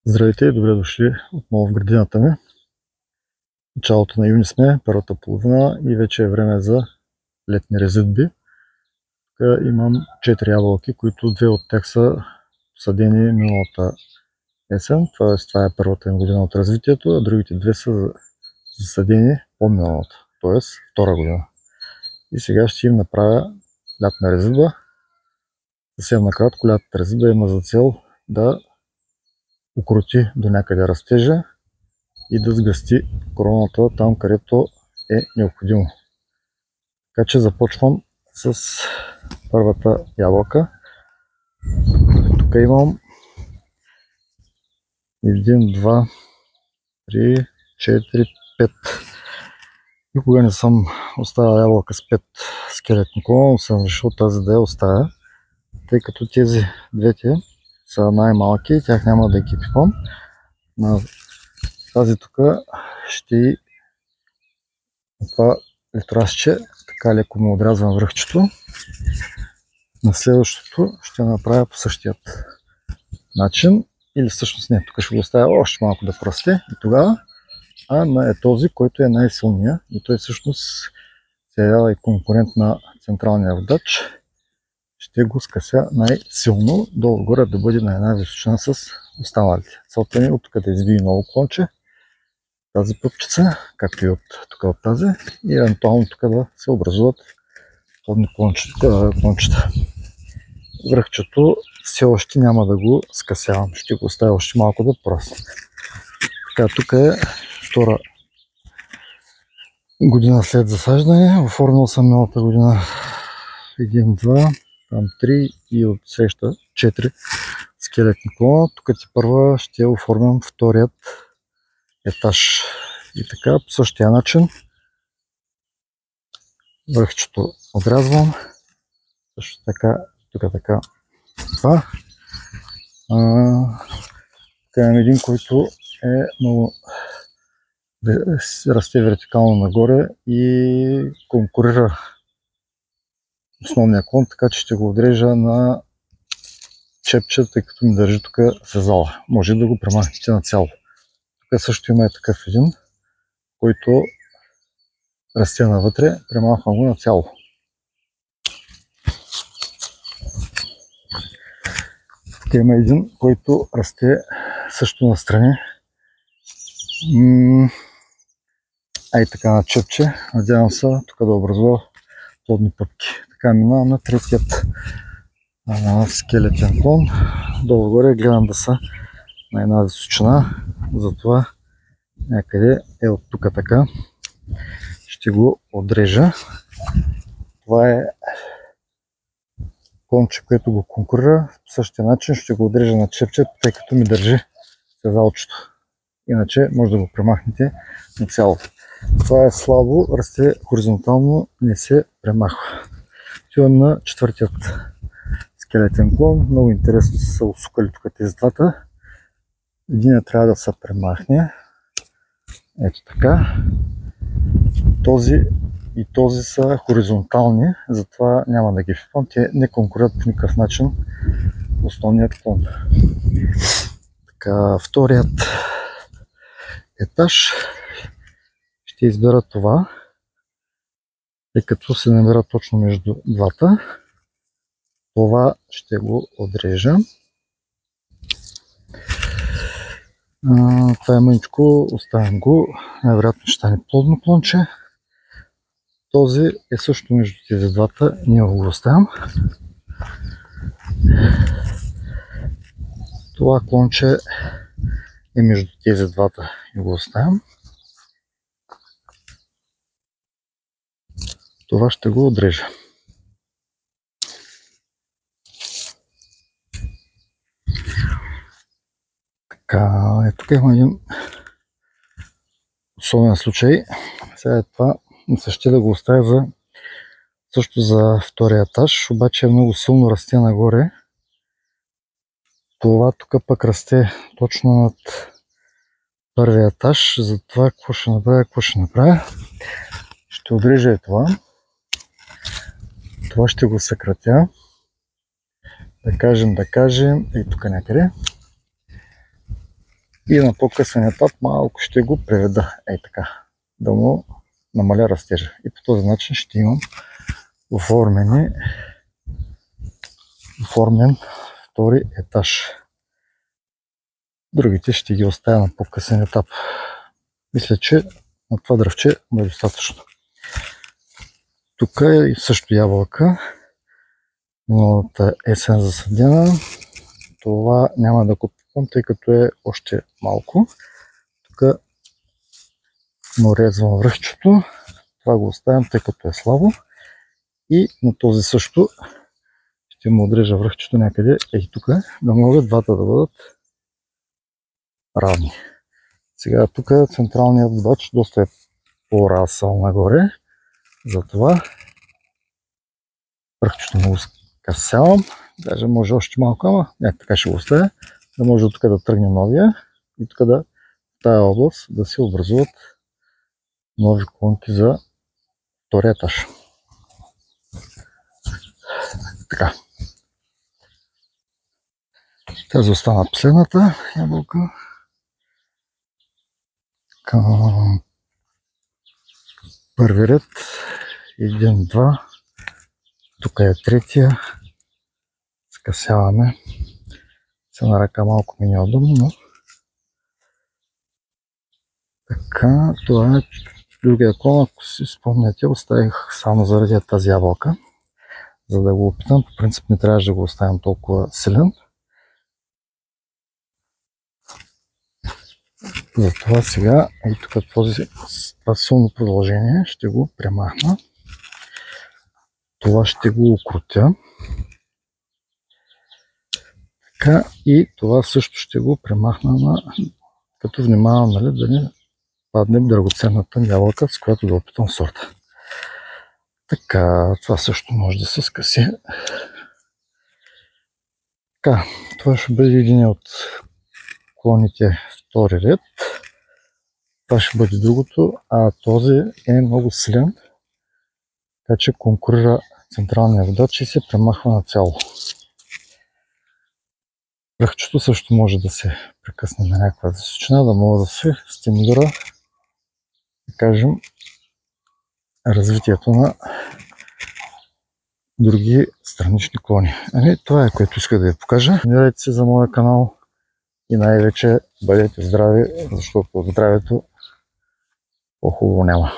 Здравейте и добре дошли отново в градината ми. Началото на юни сме, първата половина и вече е време за летни резидби. Тук имам 4 ябълки, които две от тях са посадени миналата есен, т.е. това е първата им година от развитието, а другите две са засадени по-миналата, т.е. втора година. И сега ще им направя лятна резидба. Съвсем накратко, лятната резидба има за цел да укроти до някъде растежа и да сгъсти короната там, където е необходимо. Така че започвам с първата ябълка. Тук имам 1, 2, 3, 4, 5. Никога не съм оставил ябълка с 5 скелетни клона, но съм решил тази да я оставя, тъй като тези двете са най-малки и тях няма да ги пипам. На тази тук ще това литрасче, така леко му отрязвам връхчето. На следващото ще направя по същият начин, или всъщност не, тук ще го оставя още малко да порасте и тогава, а на този, който е най-силния и той всъщност се явява и конкурент на централния водач, ще го скъся най-силно, долу-горе да бъде на една височина с останалите. Целта ми е от тук да избие ново клонче, тази пъпчица, както и от тук от тази, и евентуално тук да се образуват плодни клончета. Връхчето все още няма да го скъсявам, ще го оставя още малко да порасне. Така, тук е втора година след засаждане. Оформил съм миналата година 1, 2, там 3 и от среща 4 скелетни клона. Тук ти първа ще оформям вторият етаж. И така, по същия начин връхчето отрязвам. Също така, тук така това. Тук имам един, който е много расте вертикално нагоре и конкурира основния клон, така че ще го отрежа на чепче, тъй като ми държи тук сезала. Може да го премахнете на цяло. Тук също има и такъв един, който расте навътре, премахвам го на цяло. Тук има един, който расте също настрани. И така на чепче. Надявам се тук да образува плодни пъпки. Така минавам на третият скелетен клон. Долу-горе гледам да са на една височина. Затова някъде е от тук така. Ще го отрежа. Това е клонче, което го конкурира. По същия начин ще го отрежа на чепче, тъй като ми държи сезалчето. Иначе може да го премахнете на цяло. Това е слабо, расте хоризонтално, не се премахва. Отивам на четвъртият скелетен клон. Много интересно са усукали тук тези двата. Единият трябва да се премахне. Ето така. Този и този са хоризонтални, затова няма да ги пипам. Те не конкурират по никакъв начин основният клон. Така, вторият етаж ще избера това, тъй като се намира точно между двата. Това ще го отрежа. Това е мъничко, оставям го. Най-вероятно ще стане плодно клонче. Този е също между тези двата, ние го оставям. Това клонче е между тези двата и го оставям. Това ще го отрежа. Така, тук има един особен случай. Сега това се ще да го оставя също за втория етаж, обаче е много силно расте нагоре. Това тук пък расте точно над първия етаж, затова какво ще направя? Ще отрежа и това. Това ще го съкратя. Да кажем и тук някъде. И на по-късен етап малко ще го преведа, така, да му намаля растежа. И по този начин ще имам оформен втори етаж. Другите ще ги оставя на по-късен етап. Мисля, че на това дръвче е достатъчно. Тук е също ябълка. Миналата есен засадена. Това няма да купувам, тъй като е още малко. Тук нарезвам връхчето. Това го оставям, тъй като е слабо. И на този също ще му отрежа връхчето някъде тук, да могат двата да бъдат равни. Сега тук централният водач доста е порасъл нагоре. Затова връхчето му го скъсявам. Даже може още малко, ама така ще го оставя. Да може от тук да тръгне новия и тук в тази област да се образуват нови клонки за втория етаж. Така. Тази остана последната ябълка. Към първи ред. 1, 2. Тук е третия. Скъсяваме. Се на ръка малко ми неудобно, но така, това е другия клон. Ако си спомняте, оставих само заради тази ябълка, за да го опитам. По принцип не трябваше да го оставям толкова силен. Затова сега и тук това силно продължение ще го премахна. Това ще го укрутя. Така, и това също ще го премахна, като внимавам, нали, да не падне драгоценната ябълка, с която да опитам сорта. Така, това също може да се скъси. Така, това ще бъде един от клоните втори ред. Това ще бъде другото, а този е много силен, така че конкурира централния водач и се премахва нацяло. Връхчето също може да се прекъсне на някаква височина, да мога да се стимулира, да кажем, развитието на други странични клони. Това е, което иска да ви покажа. Абонирайте се за моя канал и най-вече бъдете здрави, защото от здравето по-хубаво няма.